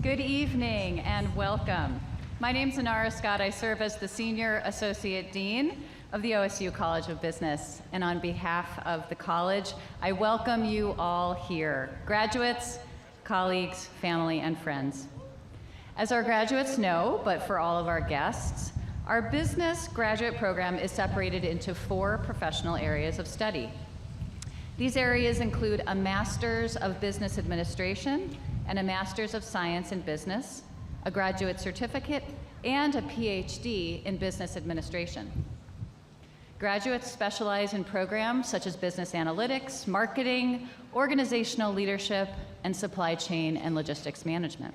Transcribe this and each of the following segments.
Good evening and welcome. My name's Inara Scott. I serve as the Senior Associate Dean of the OSU College of Business. And on behalf of the college, I welcome you all here, graduates, colleagues, family, and friends. As our graduates know, but for all of our guests, our business graduate program is separated into 4 professional areas of study. These areas include a Master's of Business Administration and a Master's of Science in Business, a graduate certificate, and a PhD in Business Administration. Graduates specialize in programs such as business analytics, marketing, organizational leadership, and supply chain and logistics management.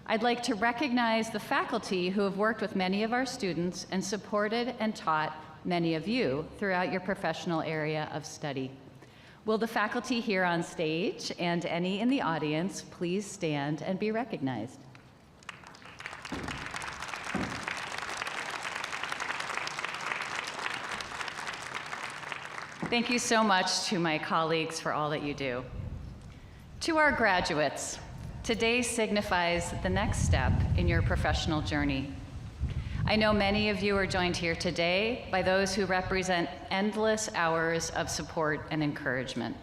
I'd like to recognize the faculty who have worked with many of our students and supported and taught many of you throughout your professional area of study. Will the faculty here on stage and any in the audience please stand and be recognized? Thank you so much to my colleagues for all that you do. To our graduates, today signifies the next step in your professional journey. I know many of you are joined here today by those who represent endless hours of support and encouragement.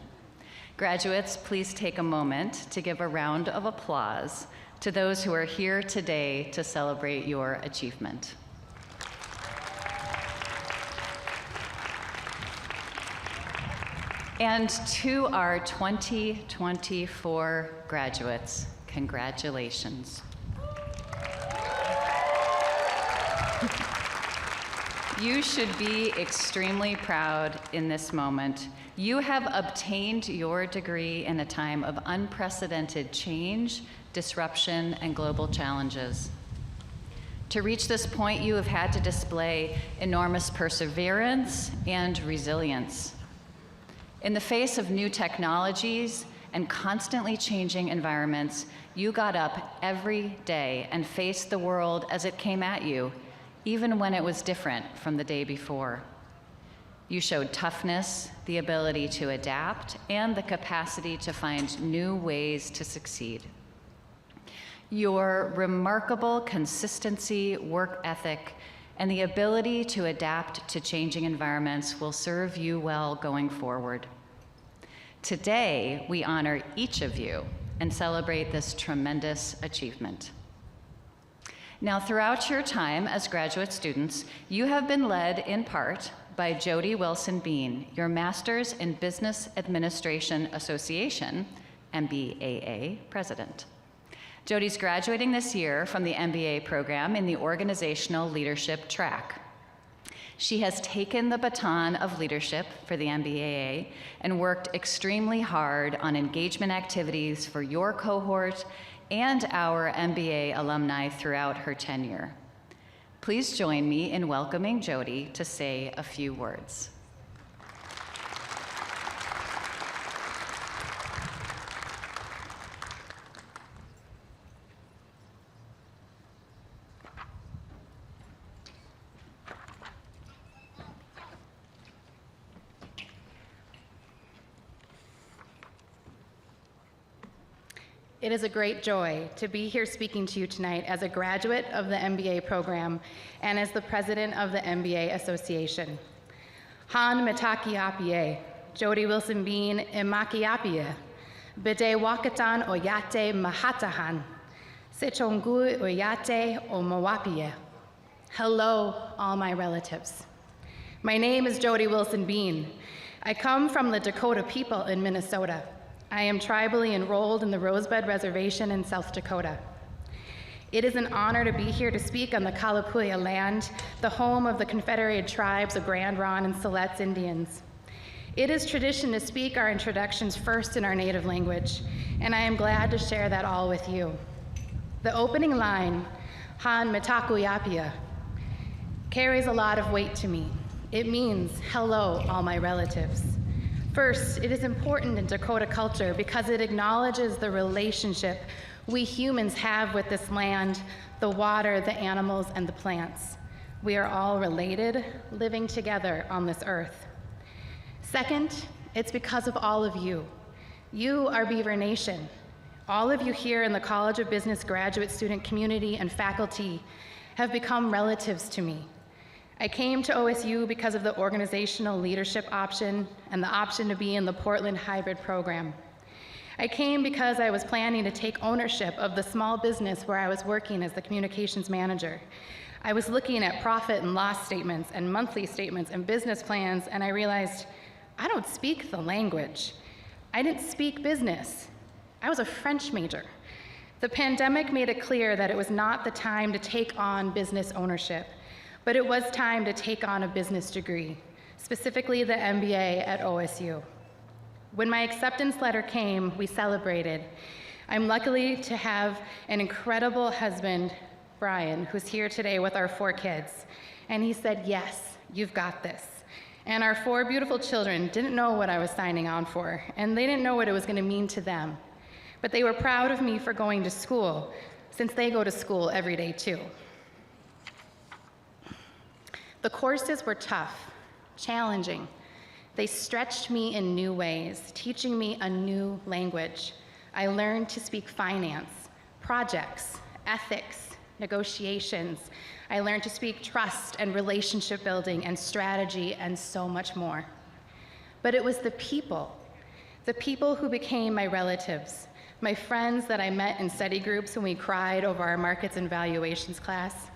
Graduates, please take a moment to give a round of applause to those who are here today to celebrate your achievement. And to our 2024 graduates, congratulations. You should be extremely proud in this moment. You have obtained your degree in a time of unprecedented change, disruption, and global challenges. To reach this point, you have had to display enormous perseverance and resilience. In the face of new technologies and constantly changing environments, you got up every day and faced the world as it came at you, even when it was different from the day before. You showed toughness, the ability to adapt, and the capacity to find new ways to succeed. Your remarkable consistency, work ethic, and the ability to adapt to changing environments will serve you well going forward. Today, we honor each of you and celebrate this tremendous achievement. Now, throughout your time as graduate students, you have been led in part by Jody Wilson Bean, your Master's in Business Administration Association, MBAA president. Jody's graduating this year from the MBA program in the Organizational Leadership track. She has taken the baton of leadership for the MBAA and worked extremely hard on engagement activities for your cohort and our MBA alumni throughout her tenure. Please join me in welcoming Jody to say a few words. It is a great joy to be here speaking to you tonight as a graduate of the MBA program and as the president of the MBA Association. Han mitakiapie, Jody Wilson Bean imakiapie, bide wakatan oyate mahatahan, sechongu oyate o mawapie. Hello, all my relatives. My name is Jody Wilson Bean. I come from the Dakota people in Minnesota. I am tribally enrolled in the Rosebud Reservation in South Dakota. It is an honor to be here to speak on the Kalapuya land, the home of the Confederated Tribes of Grand Ronde and Siletz Indians. It is tradition to speak our introductions first in our native language, and I am glad to share that all with you. The opening line, Han Mitakuyapia, carries a lot of weight to me. It means, hello, all my relatives. First, it is important in Dakota culture because it acknowledges the relationship we humans have with this land, the water, the animals, and the plants. We are all related, living together on this earth. Second, it's because of all of you. You are Beaver Nation. All of you here in the College of Business graduate student community and faculty have become relatives to me. I came to OSU because of the organizational leadership option and the option to be in the Portland hybrid program. I came because I was planning to take ownership of the small business where I was working as the communications manager. I was looking at profit and loss statements and monthly statements and business plans, and I realized I don't speak the language. I didn't speak business. I was a French major. The pandemic made it clear that it was not the time to take on business ownership, but it was time to take on a business degree, specifically the MBA at OSU. When my acceptance letter came, we celebrated. I'm lucky to have an incredible husband, Brian, who's here today with our 4 kids. And he said, yes, you've got this. And our 4 beautiful children didn't know what I was signing on for, and they didn't know what it was going to mean to them. But they were proud of me for going to school, since they go to school every day too. The courses were tough, challenging. They stretched me in new ways, teaching me a new language. I learned to speak finance, projects, ethics, negotiations. I learned to speak trust and relationship building and strategy and so much more. But it was the people who became my relatives, my friends that I met in study groups when we cried over our markets and valuations class.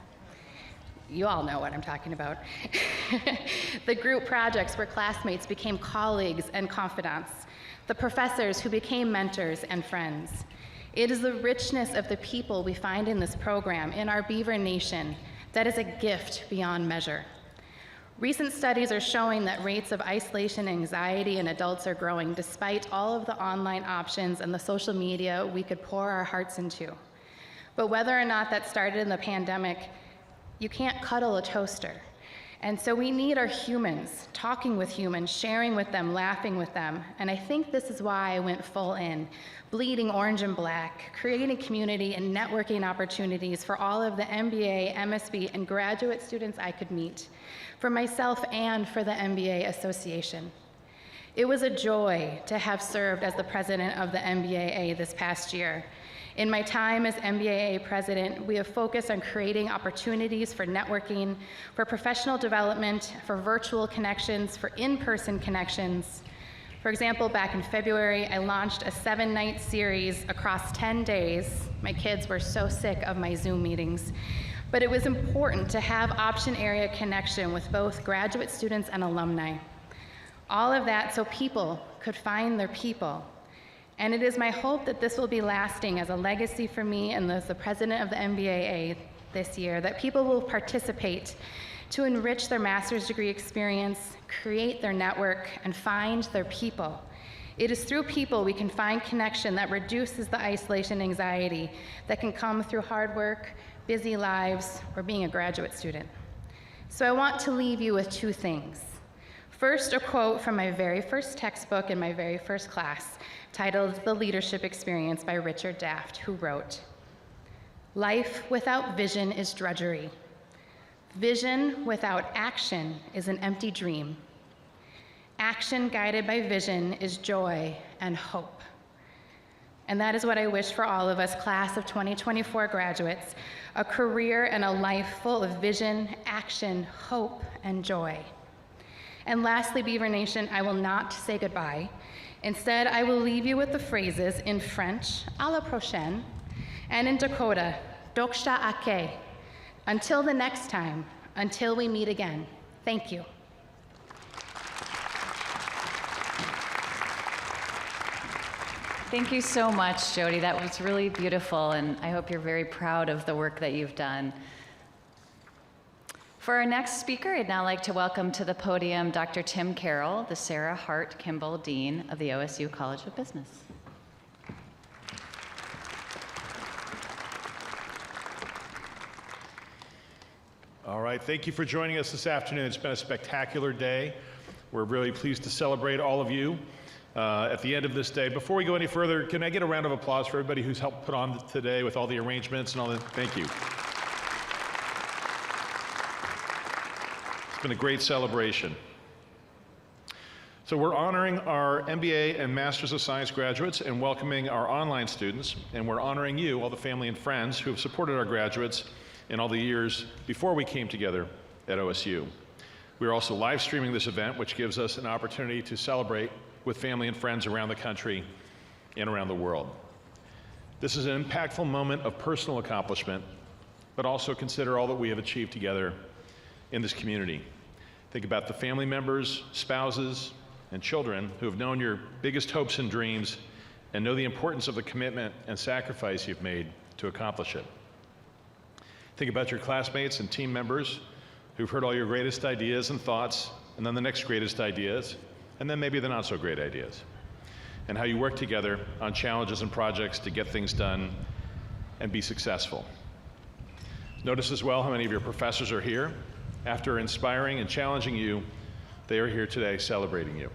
You all know what I'm talking about. The group projects where classmates became colleagues and confidants, the professors who became mentors and friends. It is the richness of the people we find in this program, in our Beaver Nation, that is a gift beyond measure. Recent studies are showing that rates of isolation and anxiety in adults are growing despite all of the online options and the social media we could pour our hearts into. But whether or not that started in the pandemic, you can't cuddle a toaster. And so we need our humans, talking with humans, sharing with them, laughing with them. And I think this is why I went full in, bleeding orange and black, creating community and networking opportunities for all of the MBA, MSB, and graduate students I could meet, for myself and for the MBA Association. It was a joy to have served as the president of the MBAA this past year. In my time as MBAA president, we have focused on creating opportunities for networking, for professional development, for virtual connections, for in-person connections. For example, back in February, I launched a 7-night series across 10 days. My kids were so sick of my Zoom meetings. But it was important to have option area connection with both graduate students and alumni. All of that so people could find their people. And it is my hope that this will be lasting as a legacy for me and as the president of the MBAA this year, that people will participate to enrich their master's degree experience, create their network, and find their people. It is through people we can find connection that reduces the isolation and anxiety that can come through hard work, busy lives, or being a graduate student. So I want to leave you with 2 things. First, a quote from my very first textbook in my very first class, titled The Leadership Experience by Richard Daft, who wrote, "Life without vision is drudgery. Vision without action is an empty dream. Action guided by vision is joy and hope." And that is what I wish for all of us, class of 2024 graduates, a career and a life full of vision, action, hope, and joy. And lastly, Beaver Nation, I will not say goodbye. Instead, I will leave you with the phrases in French, à la prochaine, and in Dakota, doksha ake. Until the next time, until we meet again. Thank you. Thank you so much, Jody. That was really beautiful, and I hope you're very proud of the work that you've done. For our next speaker, I'd now like to welcome to the podium Dr. Tim Carroll, the Sarah Hart Kimball Dean of the OSU College of Business. All right, thank you for joining us this afternoon. It's been a spectacular day. We're really pleased to celebrate all of you at the end of this day. Before we go any further, can I get a round of applause for everybody who's helped put on today with all the arrangements and all that? Thank you. It's been a great celebration. So we're honoring our MBA and Masters of Science graduates and welcoming our online students, and we're honoring you, all the family and friends who have supported our graduates in all the years before we came together at OSU. We're also live streaming this event, which gives us an opportunity to celebrate with family and friends around the country and around the world. This is an impactful moment of personal accomplishment, but also consider all that we have achieved together in this community. Think about the family members, spouses, and children who have known your biggest hopes and dreams and know the importance of the commitment and sacrifice you've made to accomplish it. Think about your classmates and team members who've heard all your greatest ideas and thoughts, and then the next greatest ideas, and then maybe the not so great ideas, and how you work together on challenges and projects to get things done and be successful. Notice as well how many of your professors are here. After inspiring and challenging you, they are here today celebrating you.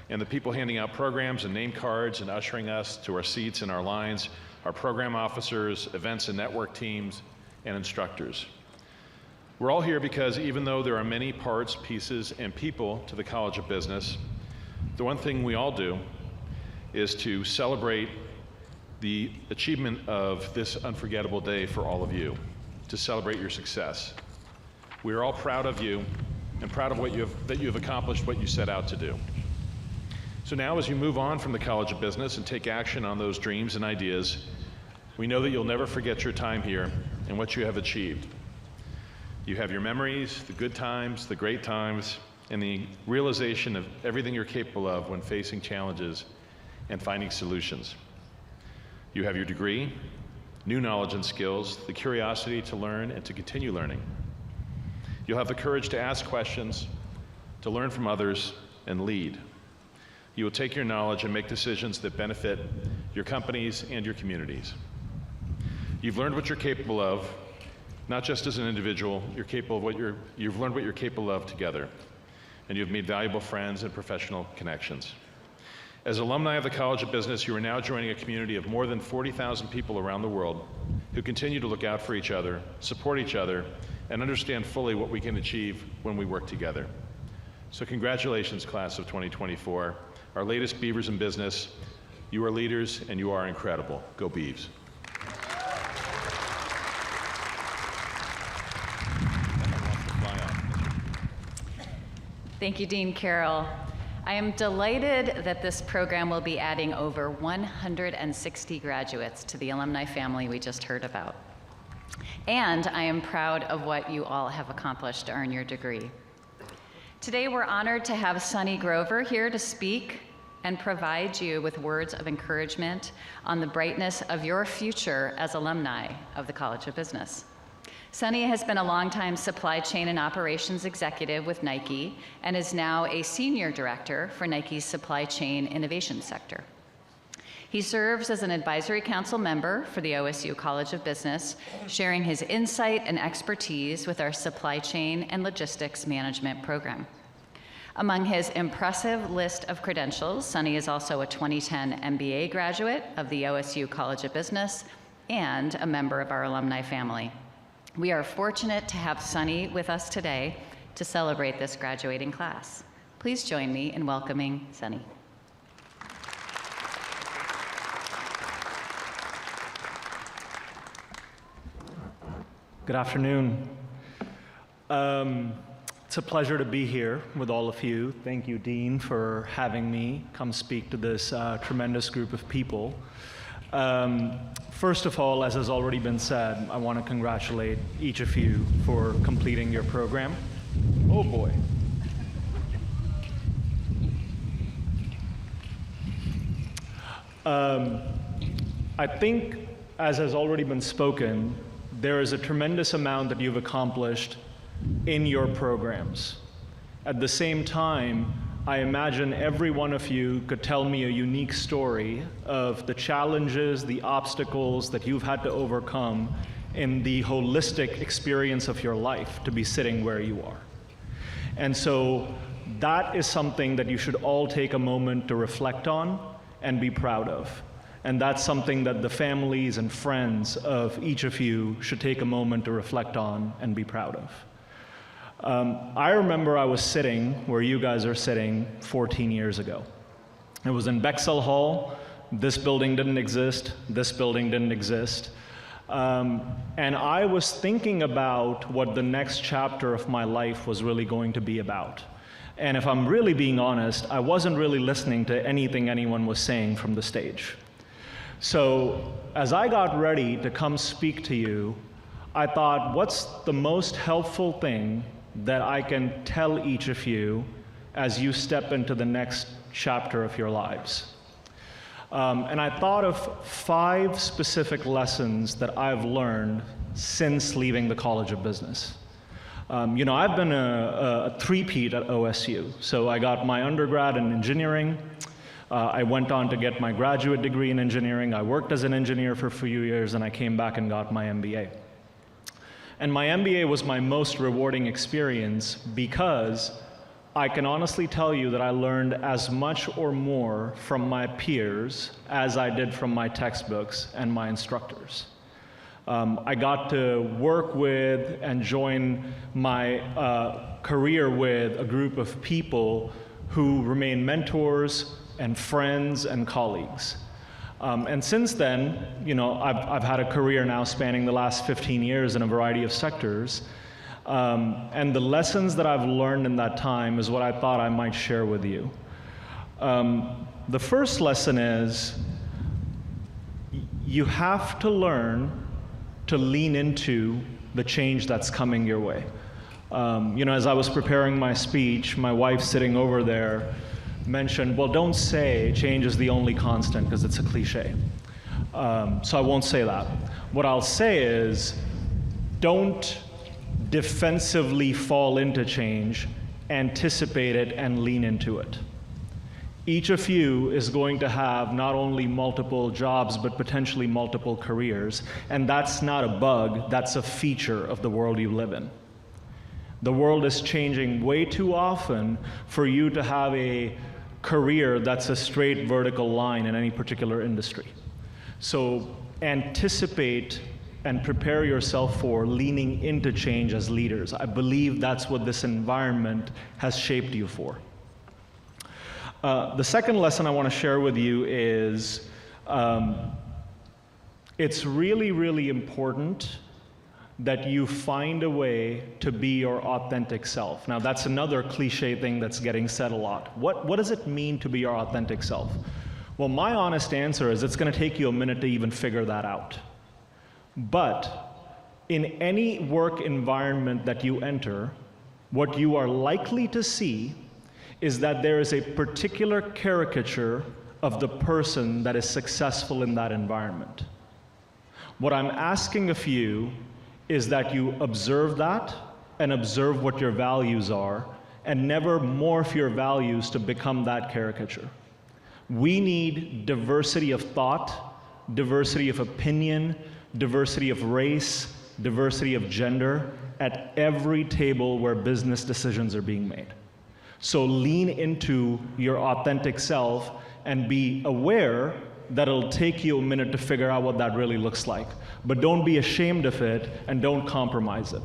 And the people handing out programs and name cards and ushering us to our seats and our lines are program officers, events and network teams, and instructors. We're all here because even though there are many parts, pieces, and people to the College of Business, the one thing we all do is to celebrate the achievement of this unforgettable day for all of you, to celebrate your success. We are all proud of you and proud of that you have accomplished what you set out to do. So now as you move on from the College of Business and take action on those dreams and ideas, we know that you'll never forget your time here and what you have achieved. You have your memories, the good times, the great times, and the realization of everything you're capable of when facing challenges and finding solutions. You have your degree, new knowledge and skills, the curiosity to learn and to continue learning. You'll have the courage to ask questions, to learn from others, and lead. You will take your knowledge and make decisions that benefit your companies and your communities. You've learned what you're capable of, not just as an individual, you've learned what you're capable of together, and you've made valuable friends and professional connections. As alumni of the College of Business, you are now joining a community of more than 40,000 people around the world who continue to look out for each other, support each other, and understand fully what we can achieve when we work together. So congratulations, class of 2024. Our latest Beavers in Business. You are leaders and you are incredible. Go Beavs. Thank you, Dean Carroll. I am delighted that this program will be adding over 160 graduates to the alumni family we just heard about. And I am proud of what you all have accomplished to earn your degree. Today, we're honored to have Sunny Grover here to speak and provide you with words of encouragement on the brightness of your future as alumni of the College of Business. Sunny has been a longtime supply chain and operations executive with Nike and is now a senior director for Nike's supply chain innovation sector. He serves as an advisory council member for the OSU College of Business, sharing his insight and expertise with our supply chain and logistics management program. Among his impressive list of credentials, Sunny is also a 2010 MBA graduate of the OSU College of Business and a member of our alumni family. We are fortunate to have Sunny with us today to celebrate this graduating class. Please join me in welcoming Sunny. Good afternoon. It's a pleasure to be here with all of you. Thank you, Dean, for having me come speak to this tremendous group of people. First of all, as has already been said, I want to congratulate each of you for completing your program. Oh boy. I think, as has already been spoken, there is a tremendous amount that you've accomplished in your programs. At the same time, I imagine every one of you could tell me a unique story of the challenges, the obstacles that you've had to overcome in the holistic experience of your life to be sitting where you are. And so that is something that you should all take a moment to reflect on and be proud of. And that's something that the families and friends of each of you should take a moment to reflect on and be proud of. I remember I was sitting where you guys are sitting 14 years ago. It was in Bexell Hall. This building didn't exist. This building didn't exist. And I was thinking about what the next chapter of my life was really going to be about. And if I'm really being honest, I wasn't really listening to anything anyone was saying from the stage. So as I got ready to come speak to you, I thought, what's the most helpful thing that I can tell each of you as you step into the next chapter of your lives? And I thought of 5 specific lessons that I've learned since leaving the College of Business. I've been a three-peat at OSU. So I got my undergrad in engineering. I went on to get my graduate degree in engineering. I worked as an engineer for a few years, and I came back and got my MBA. And my MBA was my most rewarding experience because I can honestly tell you that I learned as much or more from my peers as I did from my textbooks and my instructors. I got to work with and join my career with a group of people who remain mentors and friends and colleagues. And since then, I've had a career now spanning the last 15 years in a variety of sectors. And the lessons that I've learned in that time is what I thought I might share with you. The first lesson is you have to learn to lean into the change that's coming your way. As I was preparing my speech, my wife sitting over there mentioned, well, don't say change is the only constant because it's a cliche. So I won't say that. What I'll say is don't defensively fall into change, anticipate it, and lean into it. Each of you is going to have not only multiple jobs, but potentially multiple careers, and that's not a bug, that's a feature of the world you live in. The world is changing way too often for you to have a career that's a straight vertical line in any particular industry. So anticipate and prepare yourself for leaning into change as leaders. I believe that's what this environment has shaped you for. The second lesson I want to share with you is it's really, really important that you find a way to be your authentic self. Now, that's another cliche thing that's getting said a lot. What does it mean to be your authentic self? Well, my honest answer is it's going to take you a minute to even figure that out. But in any work environment that you enter, what you are likely to see is that there is a particular caricature of the person that is successful in that environment. What I'm asking of you is that you observe that and observe what your values are and never morph your values to become that caricature. We need diversity of thought, diversity of opinion, diversity of race, diversity of gender at every table where business decisions are being made. So lean into your authentic self and be aware that it'll take you a minute to figure out what that really looks like. But don't be ashamed of it and don't compromise it.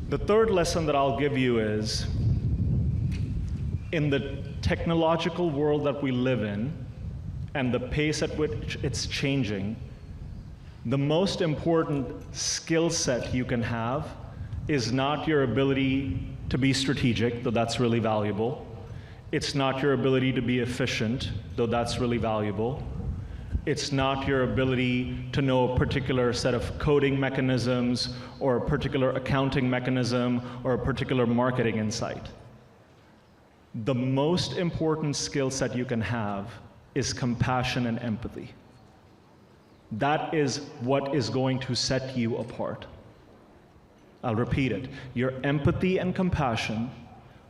The third lesson that I'll give you is, in the technological world that we live in and the pace at which it's changing, the most important skill set you can have is not your ability to be strategic, though that's really valuable. It's not your ability to be efficient, though that's really valuable. It's not your ability to know a particular set of coding mechanisms or a particular accounting mechanism or a particular marketing insight. The most important skill set you can have is compassion and empathy. That is what is going to set you apart. I'll repeat it. Your empathy and compassion,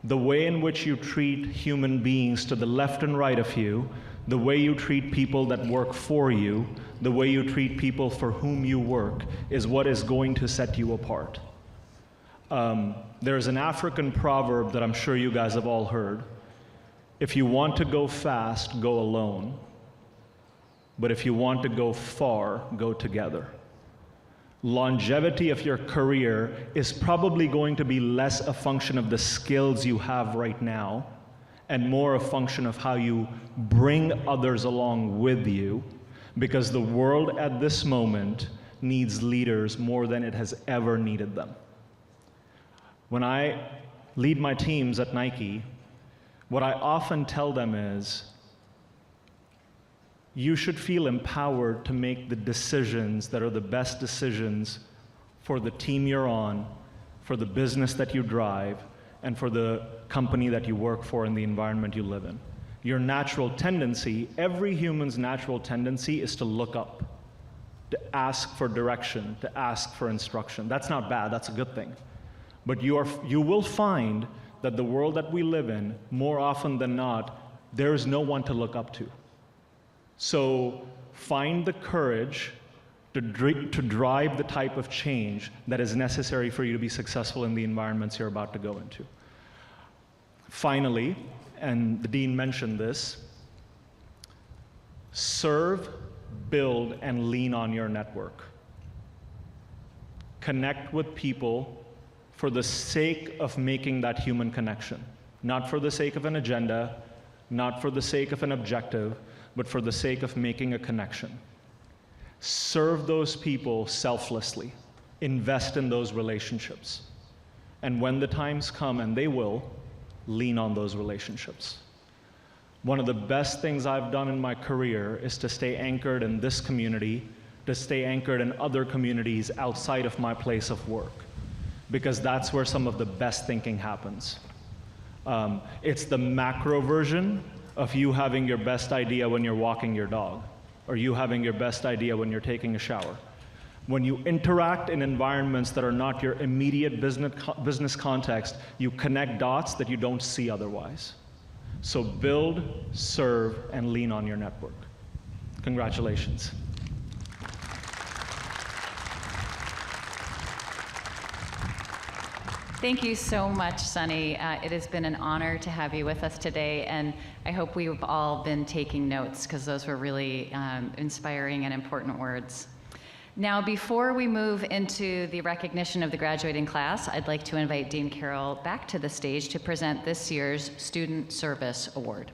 the way in which you treat human beings to the left and right of you, the way you treat people that work for you, the way you treat people for whom you work, is what is going to set you apart. There's an African proverb that I'm sure you guys have all heard. If you want to go fast, go alone. But if you want to go far, go together. longevity of your career is probably going to be less a function of the skills you have right now and more a function of how you bring others along with you, because the world at this moment needs leaders more than it has ever needed them. When I lead my teams at Nike, what I often tell them is, you should feel empowered to make the decisions that are the best decisions for the team you're on, for the business that you drive, and for the company that you work for and the environment you live in. Your natural tendency, every human's natural tendency, is to look up, to ask for direction, to ask for instruction. That's not bad, that's a good thing. But you will find that the world that we live in, more often than not, there is no one to look up to. So find the courage to drive the type of change that is necessary for you to be successful in the environments you're about to go into. Finally, and the dean mentioned this, serve, build, and lean on your network. Connect with people for the sake of making that human connection, not for the sake of an agenda, not for the sake of an objective, but for the sake of making a connection. Serve those people selflessly. Invest in those relationships. And when the times come, and they will, lean on those relationships. One of the best things I've done in my career is to stay anchored in this community, to stay anchored in other communities outside of my place of work, because that's where some of the best thinking happens. It's the macro version of you having your best idea when you're walking your dog, or you having your best idea when you're taking a shower. When you interact in environments that are not your immediate business context, you connect dots that you don't see otherwise. So build, serve, and lean on your network. Congratulations. Thank you so much, Sunny. It has been an honor to have you with us today, and I hope we've all been taking notes, because those were really inspiring and important words. Now, before we move into the recognition of the graduating class, I'd like to invite Dean Carroll back to the stage to present this year's Student Service Award.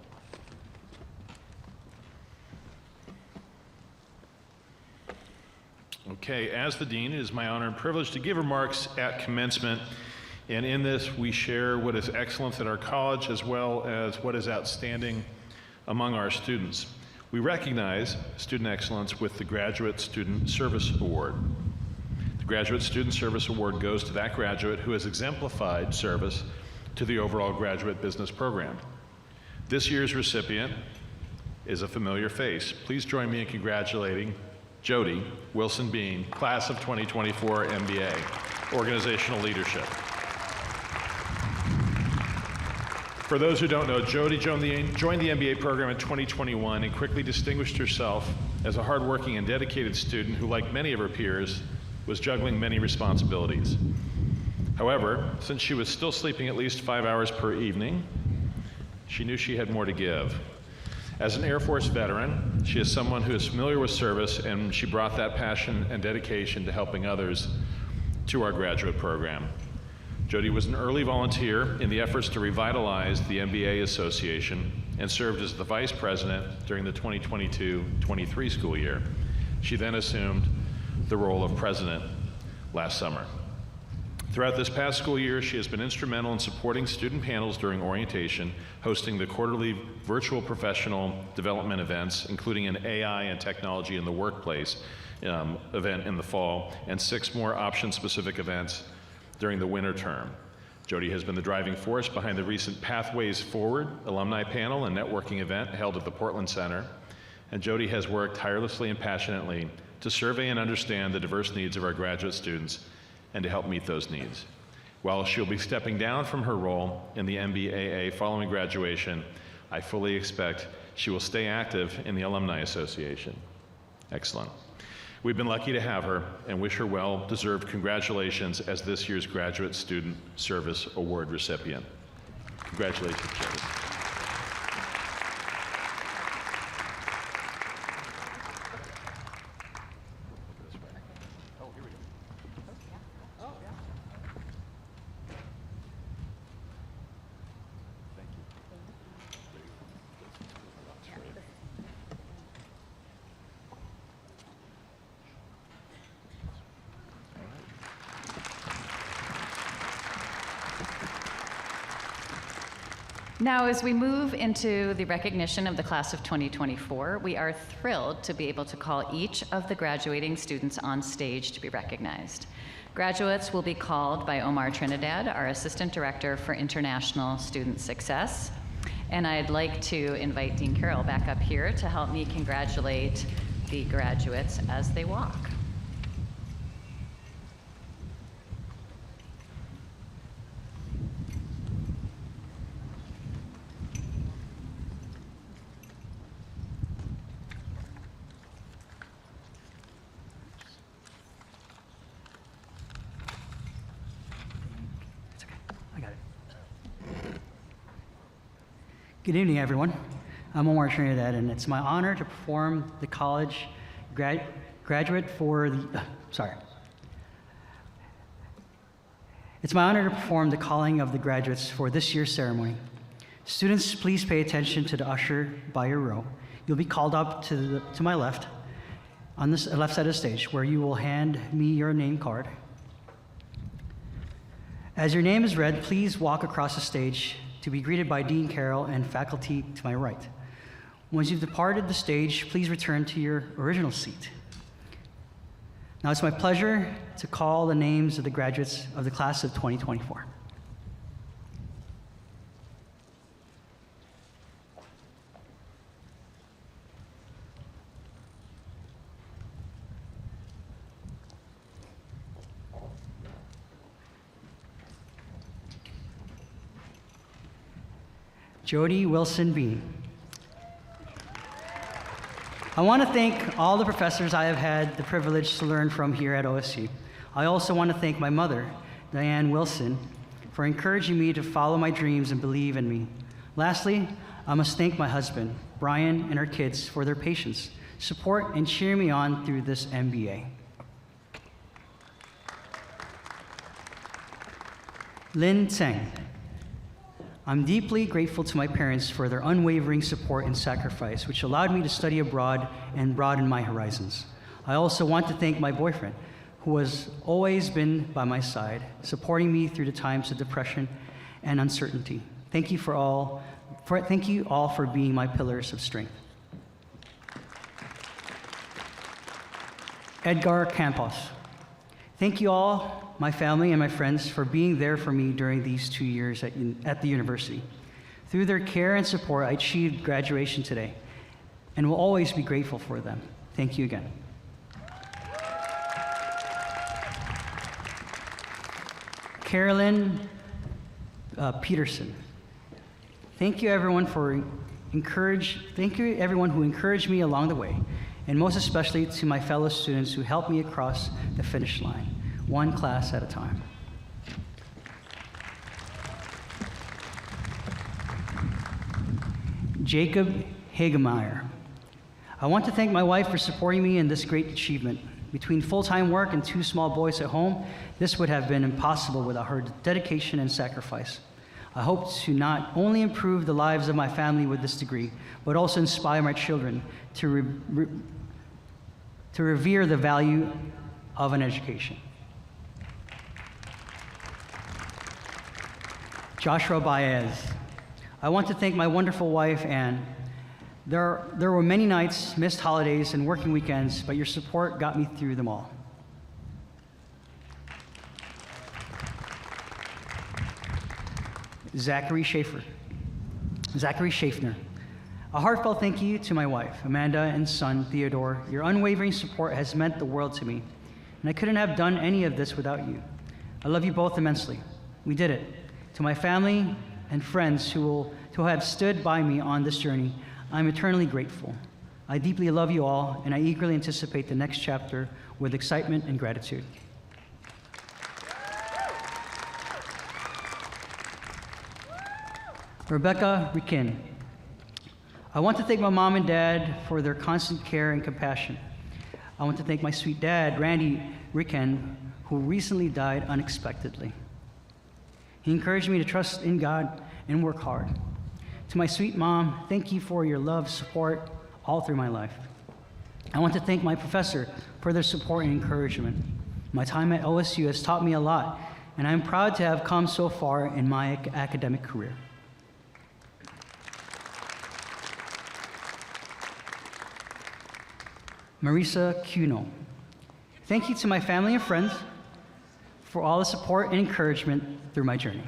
Okay, as the Dean, it is my honor and privilege to give remarks at commencement. And in this, we share what is excellence at our college as well as what is outstanding among our students. We recognize student excellence with the Graduate Student Service Award. The Graduate Student Service Award goes to that graduate who has exemplified service to the overall graduate business program. This year's recipient is a familiar face. Please join me in congratulating Jody Wilson Bean, class of 2024 MBA, Organizational Leadership. For those who don't know, Jody joined the MBA program in 2021 and quickly distinguished herself as a hardworking and dedicated student who, like many of her peers, was juggling many responsibilities. However, since she was still sleeping at least 5 hours per evening, she knew she had more to give. As an Air Force veteran, she is someone who is familiar with service, and she brought that passion and dedication to helping others to our graduate program. Jody was an early volunteer in the efforts to revitalize the MBA Association and served as the vice president during the 2022-23 school year. She then assumed the role of president last summer. Throughout this past school year, she has been instrumental in supporting student panels during orientation, hosting the quarterly virtual professional development events, including an AI and technology in the workplace event in the fall, and 6 more option-specific events during the winter term. Jody has been the driving force behind the recent Pathways Forward alumni panel and networking event held at the Portland Center, and Jody has worked tirelessly and passionately to survey and understand the diverse needs of our graduate students and to help meet those needs. While she'll be stepping down from her role in the MBAA following graduation, I fully expect she will stay active in the Alumni Association. Excellent. We've been lucky to have her and wish her well-deserved congratulations as this year's Graduate Student Service Award recipient. Congratulations, Jody. Now, as we move into the recognition of the class of 2024, we are thrilled to be able to call each of the graduating students on stage to be recognized. Graduates will be called by Omar Trinidad, our Assistant Director for International Student Success. And I'd like to invite Dean Carroll back up here to help me congratulate the graduates as they walk. Good evening, everyone. I'm Omar Trinidad, and it's my honor to perform the college graduate for the, It's my honor to perform the calling of the graduates for this year's ceremony. Students, please pay attention to the usher by your row. You'll be called up to my left, on this left side of the stage, where you will hand me your name card. As your name is read, please walk across the stage to be greeted by Dean Carroll and faculty to my right. Once you've departed the stage, please return to your original seat. Now it's my pleasure to call the names of the graduates of the class of 2024. Jody Wilson Bean. I want to thank all the professors I have had the privilege to learn from here at OSU. I also want to thank my mother, Diane Wilson, for encouraging me to follow my dreams and believe in me. Lastly, I must thank my husband, Brian, and our kids for their patience, support, and cheer me on through this MBA. Lin Tseng. I'm deeply grateful to my parents for their unwavering support and sacrifice, which allowed me to study abroad and broaden my horizons. I also want to thank my boyfriend, who has always been by my side, supporting me through the times of depression and uncertainty. Thank you all for being my pillars of strength. Edgar Campos. Thank you all, my family and my friends, for being there for me during these 2 years at the university. Through their care and support, I achieved graduation today and will always be grateful for them. Thank you again. Carolyn Peterson. Thank you everyone who encouraged me along the way, and most especially to my fellow students who helped me across the finish line, one class at a time. Jacob Hagemeyer. I want to thank my wife for supporting me in this great achievement. Between full-time work and 2 small boys at home, this would have been impossible without her dedication and sacrifice. I hope to not only improve the lives of my family with this degree, but also inspire my children to revere the value of an education. Joshua Baez. I want to thank my wonderful wife, Anne. There were many nights, missed holidays, and working weekends, but your support got me through them all. Zachary Schaefer. Zachary Schaffner. A heartfelt thank you to my wife, Amanda, and son, Theodore. Your unwavering support has meant the world to me, and I couldn't have done any of this without you. I love you both immensely. We did it. To my family and friends who have stood by me on this journey, I'm eternally grateful. I deeply love you all, and I eagerly anticipate the next chapter with excitement and gratitude. Rebecca Rikin. I want to thank my mom and dad for their constant care and compassion. I want to thank my sweet dad, Randy Rikin, who recently died unexpectedly. He encouraged me to trust in God and work hard. To my sweet mom, thank you for your love, support all through my life. I want to thank my professor for their support and encouragement. My time at OSU has taught me a lot, and I'm proud to have come so far in my academic career. Marisa Cuno. Thank you to my family and friends for all the support and encouragement through my journey.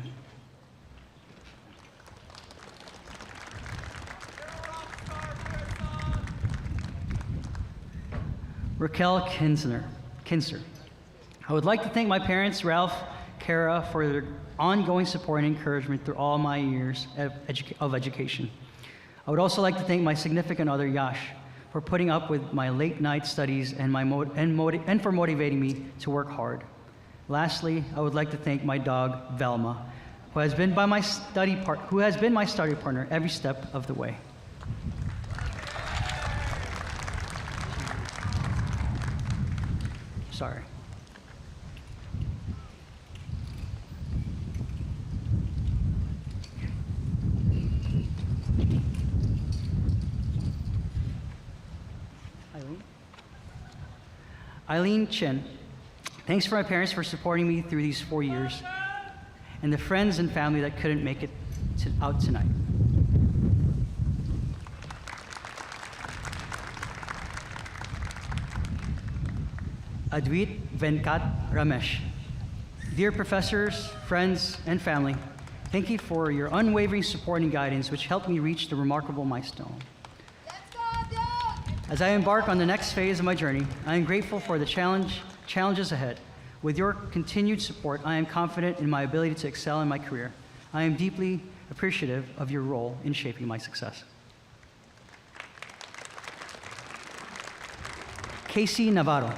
Raquel Kinzer. I would like to thank my parents, Ralph, Kara, for their ongoing support and encouragement through all my years of education. I would also like to thank my significant other, Yash, for putting up with my late night studies and for motivating me to work hard. Lastly, I would like to thank my dog, Velma, who has been my study partner every step of the way. Sorry. Eileen Chen. Thanks for my parents for supporting me through these 4 years, and the friends and family that couldn't make it out tonight. Advait Venkat Ramesh. Dear professors, friends, and family, thank you for your unwavering support and guidance, which helped me reach the remarkable milestone. As I embark on the next phase of my journey, I am grateful for the challenges ahead. With your continued support, I am confident in my ability to excel in my career. I am deeply appreciative of your role in shaping my success. Casey Navarro.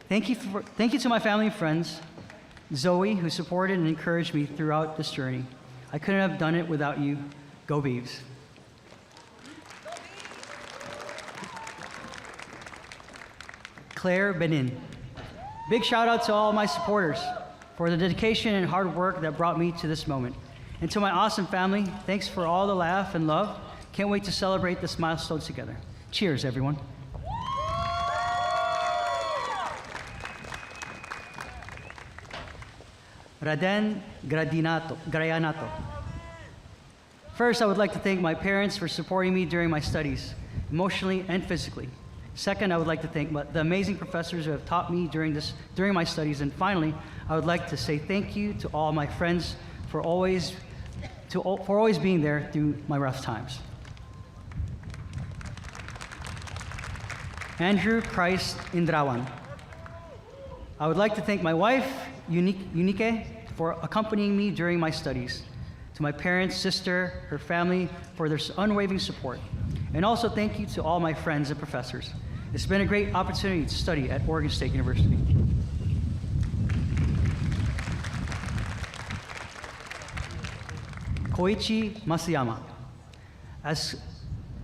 Thank you to my family and friends, Zoe, who supported and encouraged me throughout this journey. I couldn't have done it without you. Go Beavs. Claire Benin. Big shout out to all my supporters for the dedication and hard work that brought me to this moment. And to my awesome family, thanks for all the laugh and love. Can't wait to celebrate this milestone together. Cheers, everyone. Raden Grayanato. First, I would like to thank my parents for supporting me during my studies, emotionally and physically. Second, I would like to thank the amazing professors who have taught me during my studies. And finally, I would like to say thank you to all my friends for always being there through my rough times. Andrew Christ Indrawan. I would like to thank my wife, Unique, for accompanying me during my studies. To my parents, sister, her family, for their unwavering support. And also thank you to all my friends and professors. It's been a great opportunity to study at Oregon State University. Koichi Masayama. As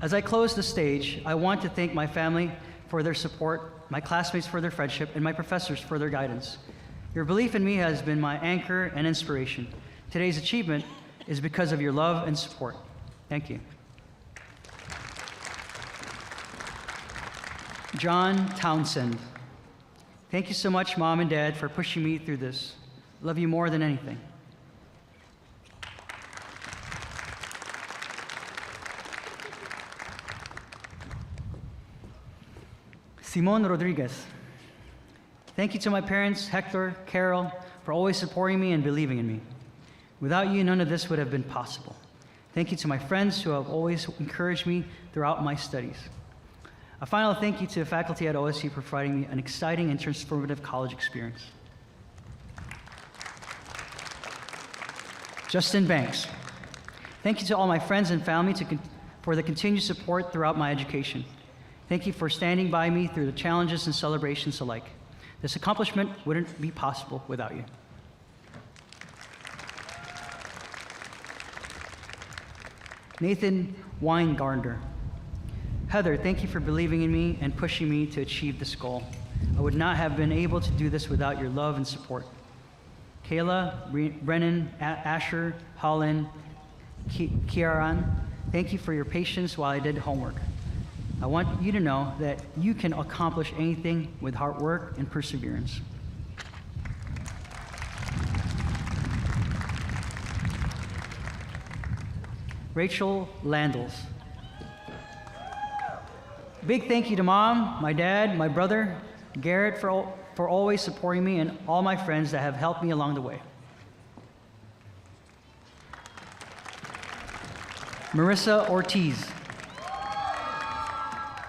I close the stage, I want to thank my family for their support, my classmates for their friendship, and my professors for their guidance. Your belief in me has been my anchor and inspiration. Today's achievement is because of your love and support. Thank you. John Townsend. Thank you so much, Mom and Dad, for pushing me through this. Love you more than anything. Simon Rodriguez. Thank you to my parents, Hector, Carol, for always supporting me and believing in me. Without you, none of this would have been possible. Thank you to my friends who have always encouraged me throughout my studies. A final thank you to the faculty at OSU for providing me an exciting and transformative college experience. Justin Banks. Thank you to all my friends and family for the continued support throughout my education. Thank you for standing by me through the challenges and celebrations alike. This accomplishment wouldn't be possible without you. Nathan Weingartner. Heather, thank you for believing in me and pushing me to achieve this goal. I would not have been able to do this without your love and support. Kayla, Brennan, Asher, Holland, Kiaran, thank you for your patience while I did homework. I want you to know that you can accomplish anything with hard work and perseverance. Rachel Landels. Big thank you to Mom, my dad, my brother, Garrett, for always supporting me, and all my friends that have helped me along the way. Marissa Ortiz.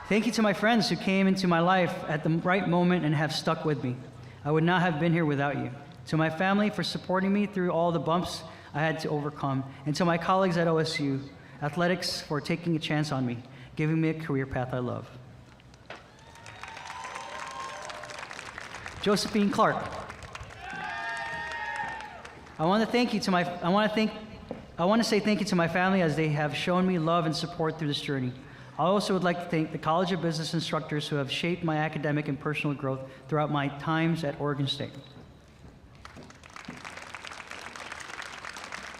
Thank you to my friends who came into my life at the right moment and have stuck with me. I would not have been here without you. To my family for supporting me through all the bumps I had to overcome. And to my colleagues at OSU Athletics for taking a chance on me, giving me a career path I love. Josephine Clark. I want to say thank you to my family as they have shown me love and support through this journey. I also would like to thank the College of Business instructors who have shaped my academic and personal growth throughout my times at Oregon State.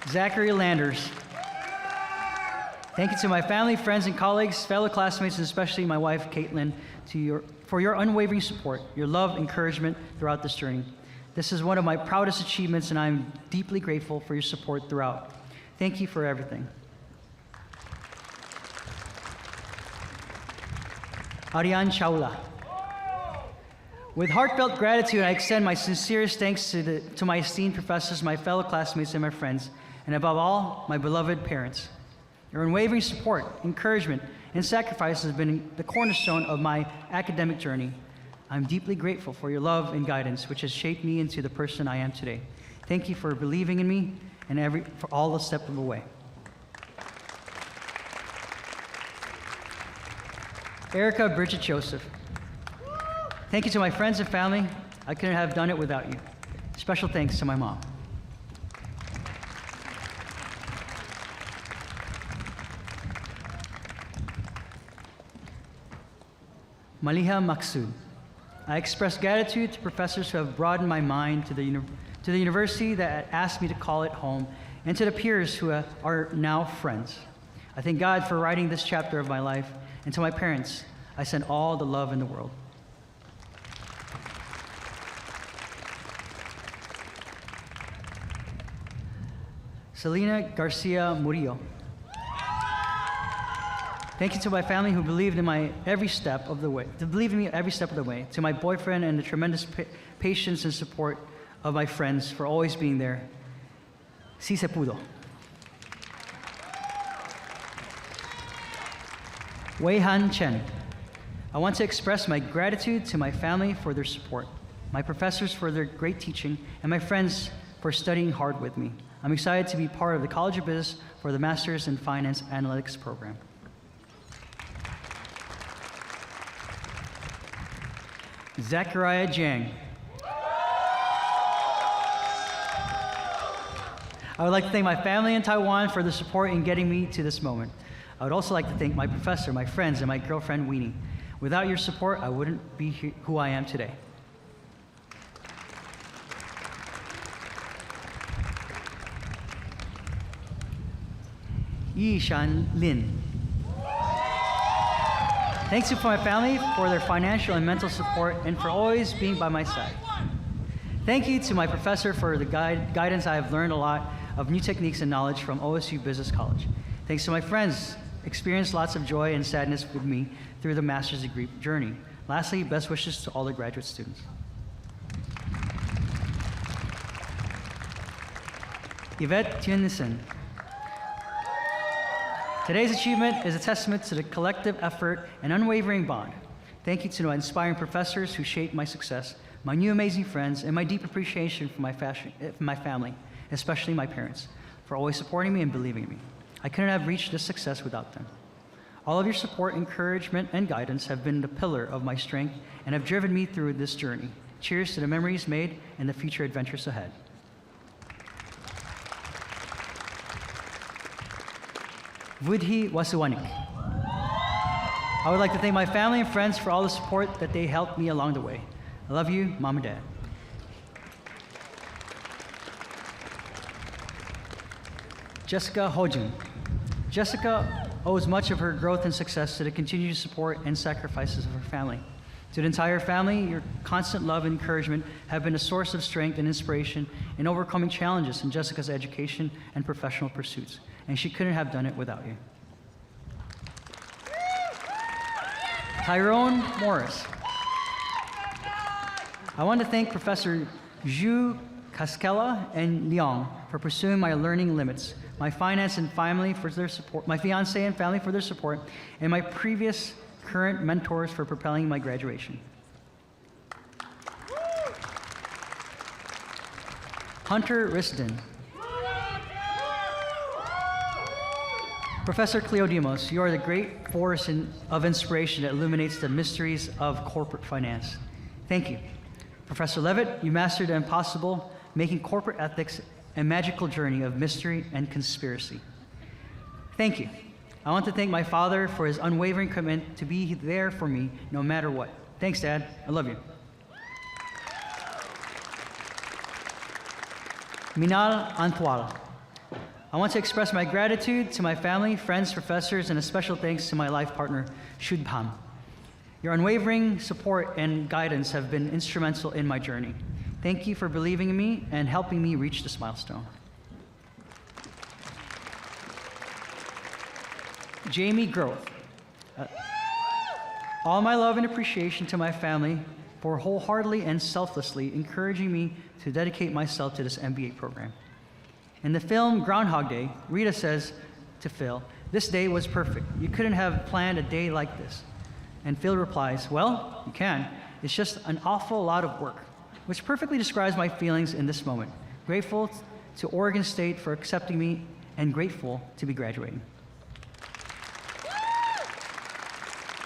Zachary Landers. Thank you to my family, friends, and colleagues, fellow classmates, and especially my wife, Caitlin, for your unwavering support, your love, encouragement throughout this journey. This is one of my proudest achievements, and I'm deeply grateful for your support throughout. Thank you for everything. Ariane Chaula. With heartfelt gratitude, I extend my sincerest thanks to my esteemed professors, my fellow classmates, and my friends, and above all, my beloved parents. Your unwavering support, encouragement, and sacrifice has been the cornerstone of my academic journey. I'm deeply grateful for your love and guidance, which has shaped me into the person I am today. Thank you for believing in me and for all the steps of the way. Erica Bridget Joseph. Thank you to my friends and family. I couldn't have done it without you. Special thanks to my mom. Maliha Maksud. I express gratitude to professors who have broadened my mind to the university that asked me to call it home, and to the peers who are now friends. I thank God for writing this chapter of my life, and to my parents, I send all the love in the world. Selena Garcia Murillo. Thank you to my family who believed in me every step of the way. To my boyfriend and the tremendous patience and support of my friends for always being there. Si se pudo. Wei Han Chen. I want to express my gratitude to my family for their support, my professors for their great teaching, and my friends for studying hard with me. I'm excited to be part of the College of Business for the Masters in Finance Analytics program. Zachariah Jiang. I would like to thank my family in Taiwan for the support in getting me to this moment. I would also like to thank my professor, my friends, and my girlfriend, Weenie. Without your support, I wouldn't be who I am today. Yi Shan Lin. Thanks to my family for their financial and mental support and for always being by my side. Thank you to my professor for the guidance. I have learned a lot of new techniques and knowledge from OSU Business College. Thanks to my friends, experienced lots of joy and sadness with me through the master's degree journey. Lastly, best wishes to all the graduate students. Yvette Tienison. Today's achievement is a testament to the collective effort and unwavering bond. Thank you to my inspiring professors who shaped my success, my new amazing friends, and my deep appreciation for my family, especially my parents, for always supporting me and believing in me. I couldn't have reached this success without them. All of your support, encouragement, and guidance have been the pillar of my strength and have driven me through this journey. Cheers to the memories made and the future adventures ahead. Vudhi Wasuwanik. I would like to thank my family and friends for all the support that they helped me along the way. I love you, Mom and Dad. Jessica Hojun. Jessica owes much of her growth and success to the continued support and sacrifices of her family. To the entire family, your constant love and encouragement have been a source of strength and inspiration in overcoming challenges in Jessica's education and professional pursuits, and she couldn't have done it without you. Tyrone Morris. I want to thank Professor Zhu Kaskela and Leong for pursuing my learning limits, my finance and family for their support, my fiance and family for their support, and my previous current mentors for propelling my graduation. Hunter Risden. Professor Cleodemos, you are the great force of inspiration that illuminates the mysteries of corporate finance. Thank you. Professor Levitt, you mastered the impossible, making corporate ethics a magical journey of mystery and conspiracy. Thank you. I want to thank my father for his unwavering commitment to be there for me no matter what. Thanks, Dad. I love you. Minal Antwal. I want to express my gratitude to my family, friends, professors, and a special thanks to my life partner, Shudbham. Your unwavering support and guidance have been instrumental in my journey. Thank you for believing in me and helping me reach this milestone. Jamie Groth. All my love and appreciation to my family for wholeheartedly and selflessly encouraging me to dedicate myself to this MBA program. In the film Groundhog Day, Rita says to Phil, "This day was perfect. You couldn't have planned a day like this." And Phil replies, "Well, you can. It's just an awful lot of work," which perfectly describes my feelings in this moment. Grateful to Oregon State for accepting me and grateful to be graduating.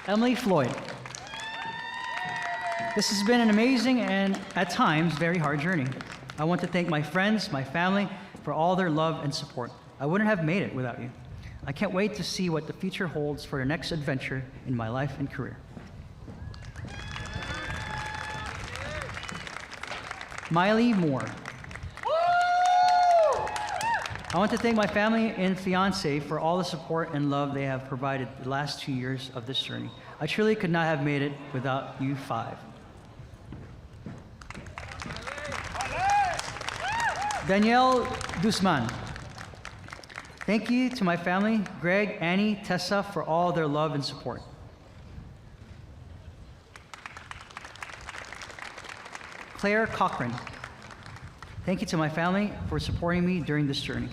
Emily Floyd. This has been an amazing and, at times, very hard journey. I want to thank my friends, my family, for all their love and support. I wouldn't have made it without you. I can't wait to see what the future holds for the next adventure in my life and career. Miley Moore. I want to thank my family and fiance for all the support and love they have provided the last 2 years of this journey. I truly could not have made it without you five. Danielle Guzman. Thank you to my family, Greg, Annie, Tessa, for all their love and support. Claire Cochran. Thank you to my family for supporting me during this journey.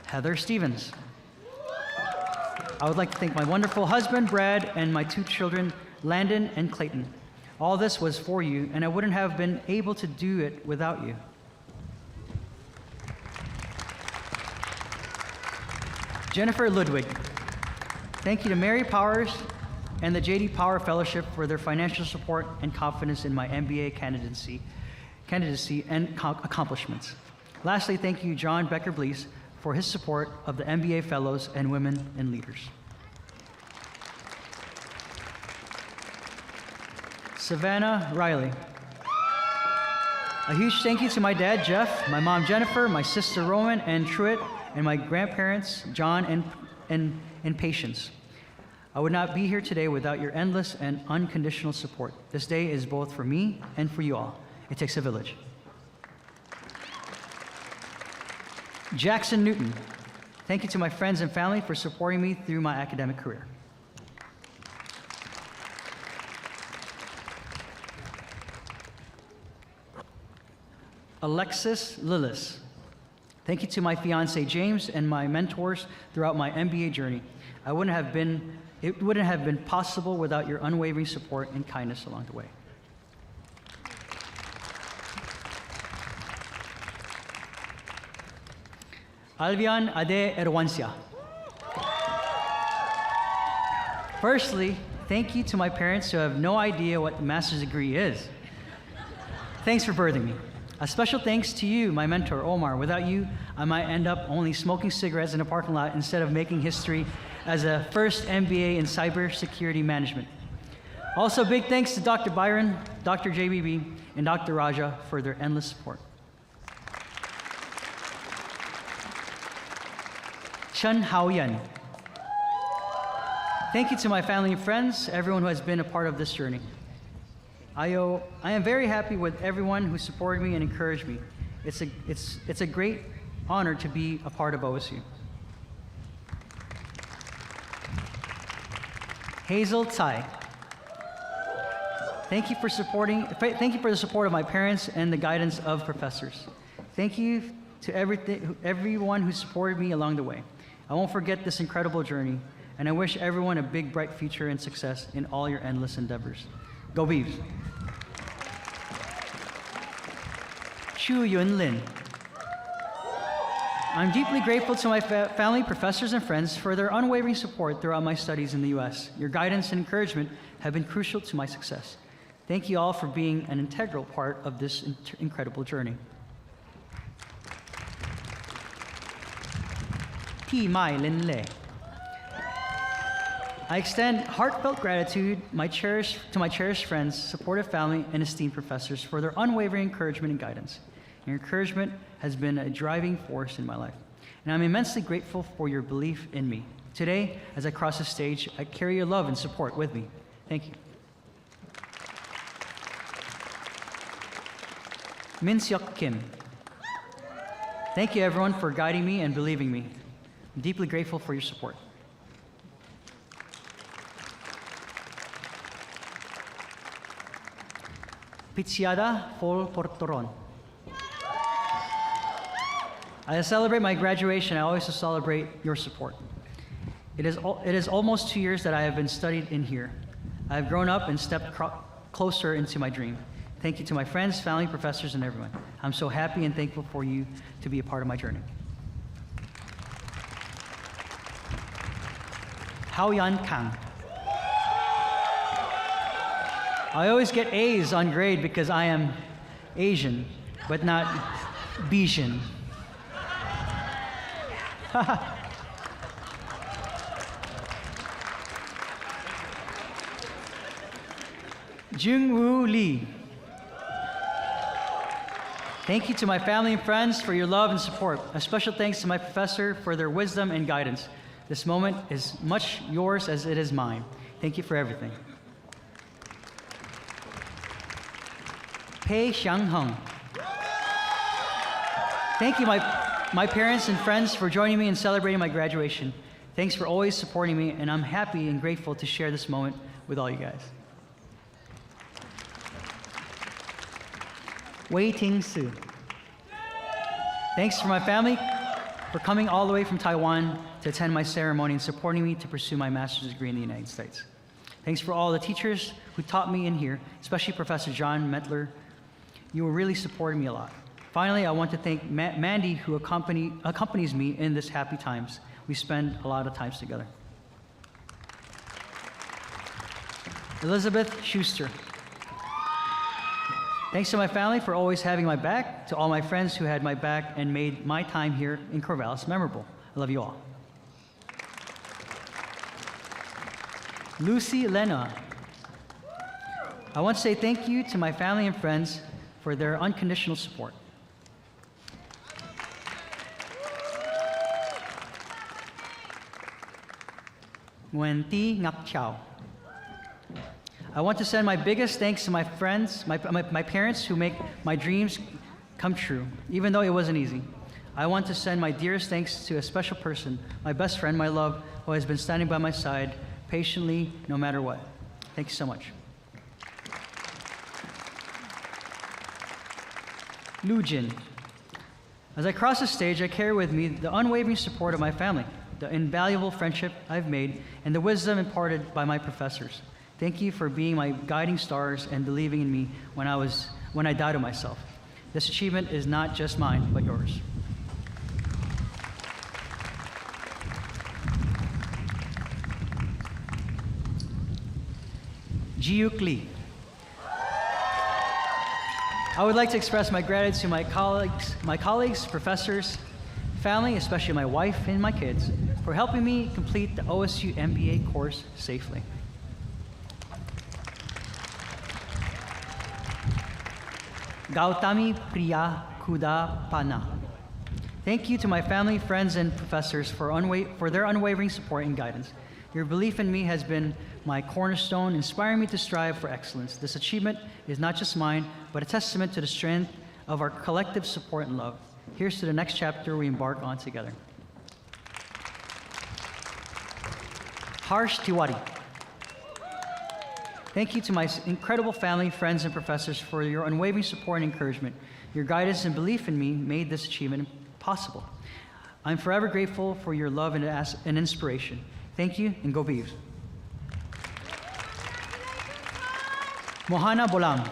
Heather Stevens. I would like to thank my wonderful husband, Brad, and my 2 children, Landon and Clayton. All this was for you, and I wouldn't have been able to do it without you. Jennifer Ludwig. Thank you to Mary Powers and the J.D. Power Fellowship for their financial support and confidence in my MBA candidacy and accomplishments. Lastly, thank you, John Becker-Blees, for his support of the MBA Fellows and Women in Leaders. Savannah Riley. A huge thank you to my dad, Jeff, my mom, Jennifer, my sister, Roman and Truett, and my grandparents, John and Patience. I would not be here today without your endless and unconditional support. This day is both for me and for you all. It takes a village. Jackson Newton. Thank you to my friends and family for supporting me through my academic career. Alexis Lillis. Thank you to my fiance James and my mentors throughout my MBA journey. It wouldn't have been possible without your unwavering support and kindness along the way. Alvian Ade Erwancia. Firstly, thank you to my parents who have no idea what the master's degree is. Thanks for birthing me. A special thanks to you, my mentor, Omar. Without you, I might end up only smoking cigarettes in a parking lot instead of making history as a first MBA in cybersecurity management. Also, big thanks to Dr. Byron, Dr. JBB, and Dr. Raja for their endless support. Chen Haoyan. Thank you to my family and friends, everyone who has been a part of this journey. I am very happy with everyone who supported me and encouraged me. It's a great honor to be a part of OSU. Hazel Tsai. Thank you for the support of my parents and the guidance of professors. Thank you to everyone who supported me along the way. I won't forget this incredible journey, and I wish everyone a big, bright future and success in all your endless endeavors. Go Beavs! Chu Yun Lin. I'm deeply grateful to my family, professors, and friends for their unwavering support throughout my studies in the U.S. Your guidance and encouragement have been crucial to my success. Thank you all for being an integral part of this incredible journey. T. Mai Lin Le. I extend heartfelt gratitude to my cherished friends, supportive family, and esteemed professors for their unwavering encouragement and guidance. Your encouragement has been a driving force in my life, and I'm immensely grateful for your belief in me. Today, as I cross the stage, I carry your love and support with me. Thank you. Min Seok Kim. Thank you, everyone, for guiding me and believing me. I'm deeply grateful for your support. Pitsiada Fol Portoron. As I celebrate my graduation, I always celebrate your support. It is almost 2 years that I have been studied in here. I have grown up and stepped closer into my dream. Thank you to my friends, family, professors, and everyone. I'm so happy and thankful for you to be a part of my journey. Hao Yan Kang. I always get A's on grade because I am Asian, but not Bijan. Jungwoo Lee. Thank you to my family and friends for your love and support. A special thanks to my professor for their wisdom and guidance. This moment is much yours as it is mine. Thank you for everything. Pei Xiang Hung. Thank you, my parents and friends, for joining me in celebrating my graduation. Thanks for always supporting me, and I'm happy and grateful to share this moment with all you guys. Wei Ting Su. Thanks for my family for coming all the way from Taiwan to attend my ceremony and supporting me to pursue my master's degree in the United States. Thanks for all the teachers who taught me in here, especially Professor John Metler. You really supported me a lot. Finally, I want to thank Mandy, who accompanies me in this happy times. We spend a lot of times together. Elizabeth Schuster. Thanks to my family for always having my back, to all my friends who had my back and made my time here in Corvallis memorable. I love you all. Lucy Lena. I want to say thank you to my family and friends for their unconditional support. Nguyen Thi Ngap Chow. I want to send my biggest thanks to my friends, my parents who make my dreams come true, even though it wasn't easy. I want to send my dearest thanks to a special person, my best friend, my love, who has been standing by my side patiently no matter what. Thank you so much. Lu Jin. As I cross the stage, I carry with me the unwavering support of my family, the invaluable friendship I've made, and the wisdom imparted by my professors. Thank you for being my guiding stars and believing in me when I doubted myself. This achievement is not just mine, but yours. Jiuk Lee. I would like to express my gratitude to my colleagues, professors, family, especially my wife and my kids, for helping me complete the OSU MBA course safely. Gautami Priya Kuda Pana. Thank you to my family, friends, and professors for their unwavering support and guidance. Your belief in me has been my cornerstone, inspiring me to strive for excellence. This achievement is not just mine, but a testament to the strength of our collective support and love. Here's to the next chapter we embark on together. Harsh Tiwari. Thank you to my incredible family, friends, and professors for your unwavering support and encouragement. Your guidance and belief in me made this achievement possible. I'm forever grateful for your love and inspiration. Thank you, and go Beavs. Mohana Bolang.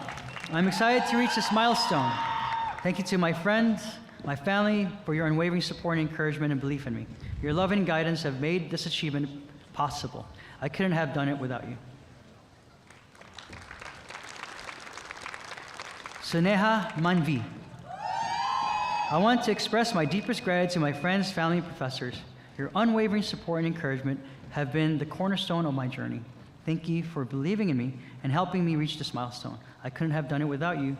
I'm excited to reach this milestone. Thank you to my friends, my family, for your unwavering support and encouragement and belief in me. Your love and guidance have made this achievement possible. I couldn't have done it without you. Suneha Manvi. I want to express my deepest gratitude to my friends, family, and professors. Your unwavering support and encouragement have been the cornerstone of my journey. Thank you for believing in me and helping me reach this milestone. I couldn't have done it without you,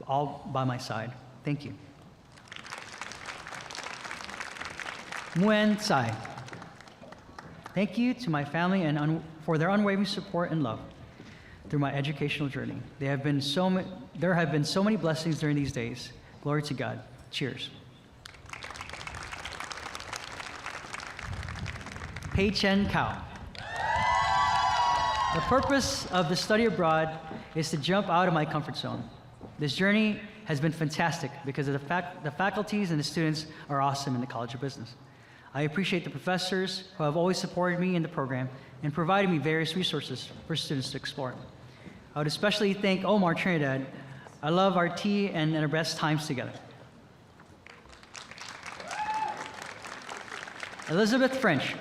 all by my side. Thank you. Muen Tsai. Thank you to my family for their unwavering support and love through my educational journey. There have been so many blessings during these days. Glory to God. Cheers. Pei Chen Kao. The purpose of the study abroad is to jump out of my comfort zone. This journey has been fantastic because of the faculties and the students are awesome in the College of Business. I appreciate the professors who have always supported me in the program and provided me various resources for students to explore. I would especially thank Omar Trinidad. I love our tea and our best times together. Elizabeth French.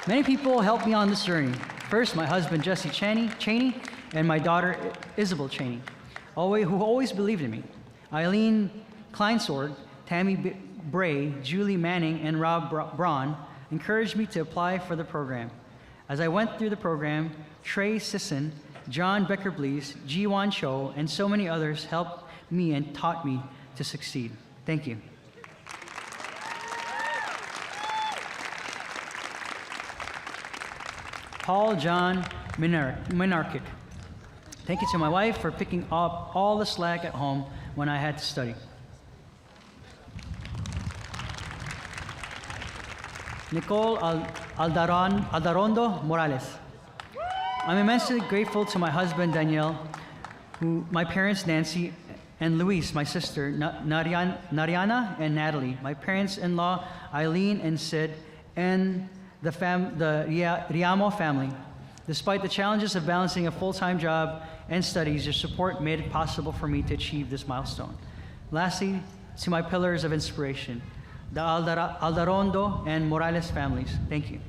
Many people helped me on this journey. First, my husband, Jesse Cheney, and my daughter, Isabel Cheney, who always believed in me. Eileen Kleinsword, Tammy Bray, Julie Manning, and Rob Braun encouraged me to apply for the program. As I went through the program, Trey Sisson, John Becker-Blees, Ji-Wan Cho, and so many others helped me and taught me to succeed. Thank you. Paul John Minarchik. Thank you to my wife for picking up all the slack at home when I had to study. Nicole Aldarondo Morales. I'm immensely grateful to my husband, Danielle, my parents, Nancy and Luis, my sister, Nariana and Natalie, my parents-in-law, Eileen and Sid, and the Riamo family. Despite the challenges of balancing a full-time job and studies, your support made it possible for me to achieve this milestone. Lastly, to my pillars of inspiration, the Aldarondo and Morales families, thank you.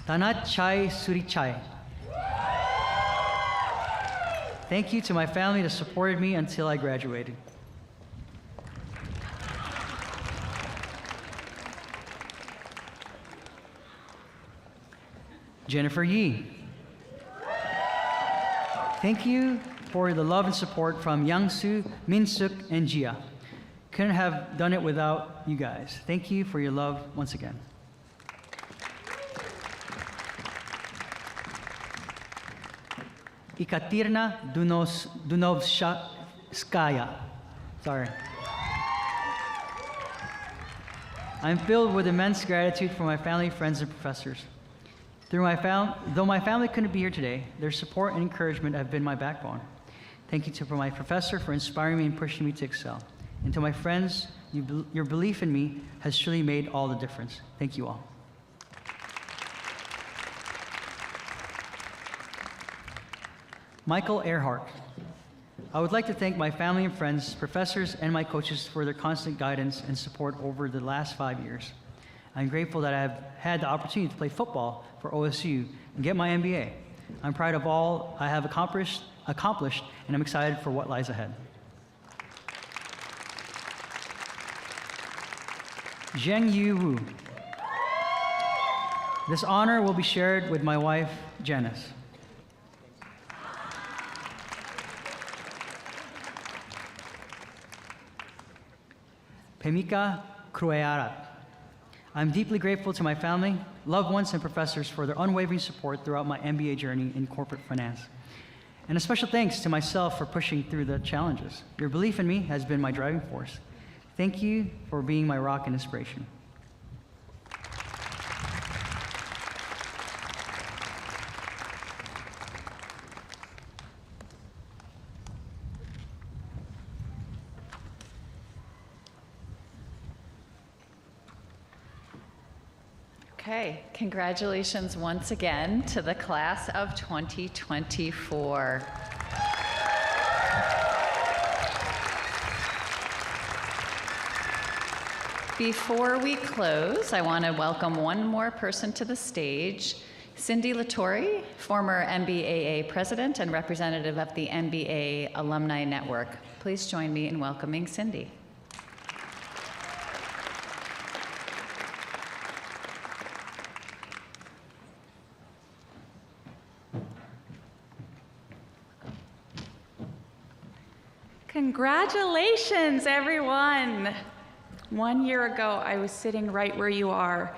Tanat Chai Surichai. Thank you to my family that supported me until I graduated. Jennifer Yee. Thank you for the love and support from Youngsu, Minsuk, and Jia. Couldn't have done it without you guys. Thank you for your love once again. Ekaterina Dunovskaya. Sorry. I'm filled with immense gratitude for my family, friends, and professors. Though my family couldn't be here today, their support and encouragement have been my backbone. Thank you to my professor for inspiring me and pushing me to excel. And to my friends, your belief in me has truly made all the difference. Thank you all. Michael Earhart. I would like to thank my family and friends, professors, and my coaches for their constant guidance and support over the last 5 years. I'm grateful that I have had the opportunity to play football for OSU and get my MBA. I'm proud of all I have accomplished, and I'm excited for what lies ahead. Zheng Yu Wu. This honor will be shared with my wife, Janice. Pemika Kruearat. I'm deeply grateful to my family, loved ones, and professors for their unwavering support throughout my MBA journey in corporate finance. And a special thanks to myself for pushing through the challenges. Your belief in me has been my driving force. Thank you for being my rock and inspiration. Okay, congratulations once again to the class of 2024. Before we close, I want to welcome one more person to the stage, Cindy Latore, former MBAA president and representative of the MBA Alumni Network. Please join me in welcoming Cindy. Congratulations, everyone. 1 year ago, I was sitting right where you are.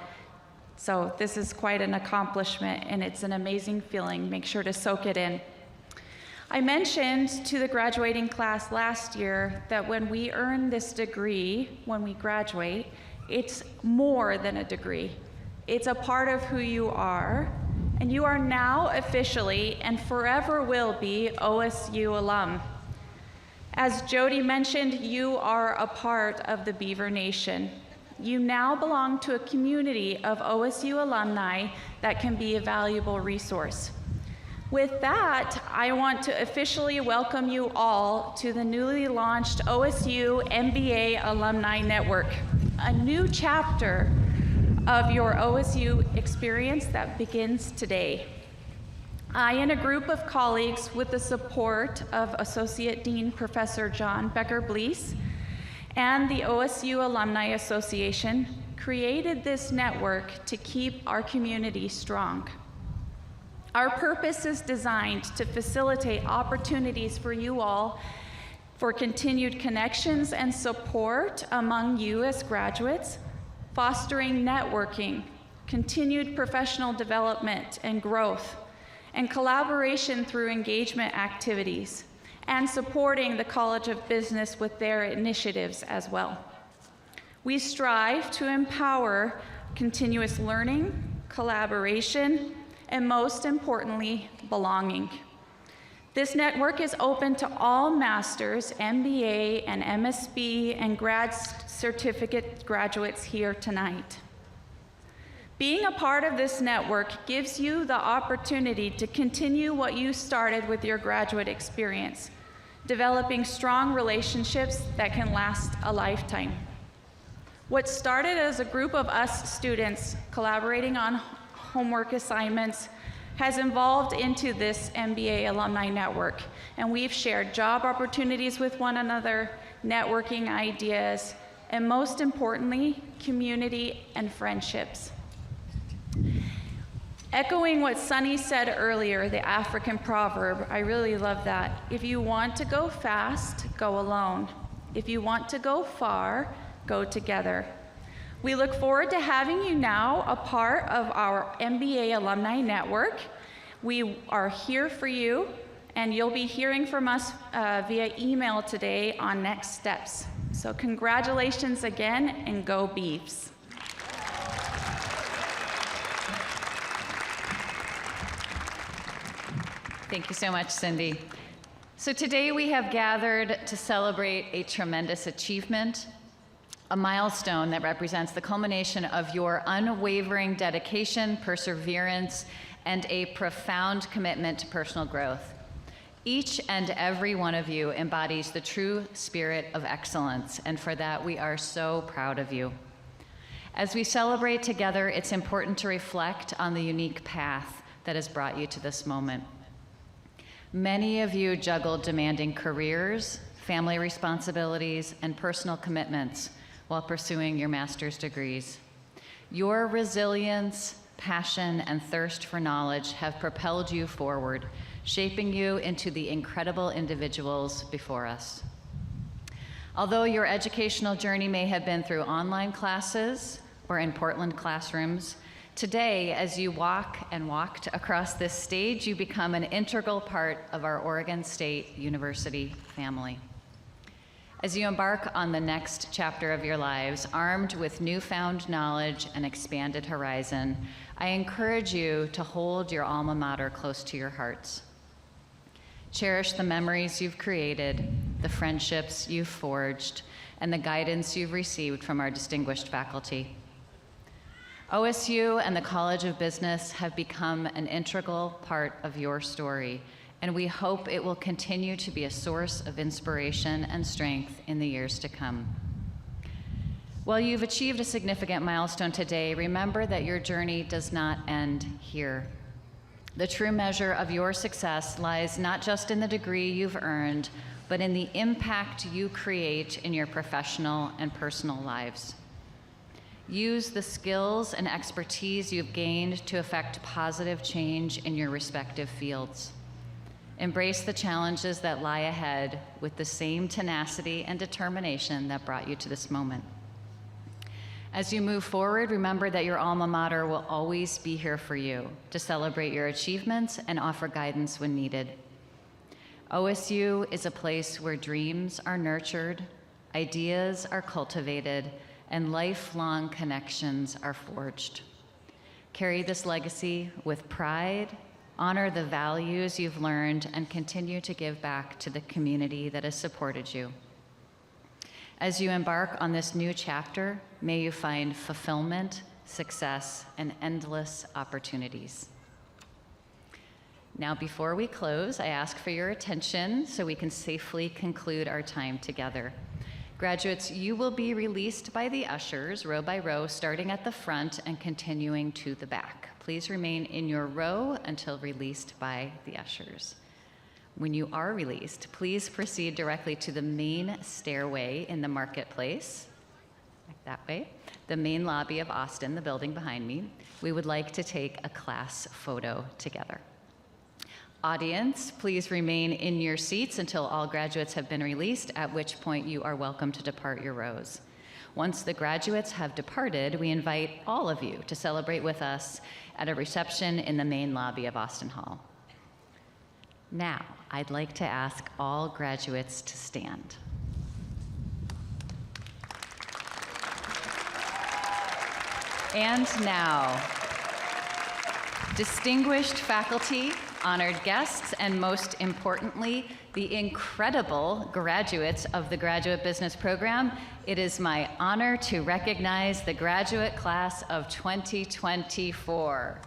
So this is quite an accomplishment, and it's an amazing feeling. Make sure to soak it in. I mentioned to the graduating class last year that when we earn this degree, when we graduate, it's more than a degree. It's a part of who you are, and you are now officially and forever will be OSU alum. As Jody mentioned, you are a part of the Beaver Nation. You now belong to a community of OSU alumni that can be a valuable resource. With that, I want to officially welcome you all to the newly launched OSU MBA Alumni Network, a new chapter of your OSU experience that begins today. I and a group of colleagues with the support of Associate Dean Professor John Becker-Blees and the OSU Alumni Association created this network to keep our community strong. Our purpose is designed to facilitate opportunities for you all for continued connections and support among you as graduates, fostering networking, continued professional development and growth, and collaboration through engagement activities, and supporting the College of Business with their initiatives as well. We strive to empower continuous learning, collaboration, and most importantly, belonging. This network is open to all master's, MBA, and MSB, and grad certificate graduates here tonight. Being a part of this network gives you the opportunity to continue what you started with your graduate experience, developing strong relationships that can last a lifetime. What started as a group of us students collaborating on homework assignments has evolved into this MBA Alumni Network, and we've shared job opportunities with one another, networking ideas, and most importantly, community and friendships. Echoing what Sunny said earlier, the African proverb, I really love that. If you want to go fast, go alone. If you want to go far, go together. We look forward to having you now a part of our MBA Alumni Network. We are here for you, and you'll be hearing from us via email today on next steps. So congratulations again, and go Beavs. Thank you so much, Cindy. So today we have gathered to celebrate a tremendous achievement, a milestone that represents the culmination of your unwavering dedication, perseverance, and a profound commitment to personal growth. Each and every one of you embodies the true spirit of excellence, and for that we are so proud of you. As we celebrate together, it's important to reflect on the unique path that has brought you to this moment. Many of you juggled demanding careers, family responsibilities, and personal commitments while pursuing your master's degrees. Your resilience, passion, and thirst for knowledge have propelled you forward, shaping you into the incredible individuals before us. Although your educational journey may have been through online classes or in Portland classrooms, today, as you walk and walked across this stage, you become an integral part of our Oregon State University family. As you embark on the next chapter of your lives, armed with newfound knowledge and expanded horizon, I encourage you to hold your alma mater close to your hearts. Cherish the memories you've created, the friendships you've forged, and the guidance you've received from our distinguished faculty. OSU and the College of Business have become an integral part of your story, and we hope it will continue to be a source of inspiration and strength in the years to come. While you've achieved a significant milestone today, remember that your journey does not end here. The true measure of your success lies not just in the degree you've earned, but in the impact you create in your professional and personal lives. Use the skills and expertise you've gained to effect positive change in your respective fields. Embrace the challenges that lie ahead with the same tenacity and determination that brought you to this moment. As you move forward, remember that your alma mater will always be here for you to celebrate your achievements and offer guidance when needed. OSU is a place where dreams are nurtured, ideas are cultivated, and lifelong connections are forged. Carry this legacy with pride, honor the values you've learned, and continue to give back to the community that has supported you. As you embark on this new chapter, may you find fulfillment, success, and endless opportunities. Now, before we close, I ask for your attention so we can safely conclude our time together. Graduates, you will be released by the ushers, row by row, starting at the front and continuing to the back. Please remain in your row until released by the ushers. When you are released, please proceed directly to the main stairway in the marketplace, like that way, the main lobby of Austin, the building behind me. We would like to take a class photo together. Audience, please remain in your seats until all graduates have been released, at which point you are welcome to depart your rows. Once the graduates have departed, we invite all of you to celebrate with us at a reception in the main lobby of Austin Hall. Now, I'd like to ask all graduates to stand. And now, distinguished faculty, honored guests, and most importantly, the incredible graduates of the Graduate Business Program, it is my honor to recognize the graduate class of 2024.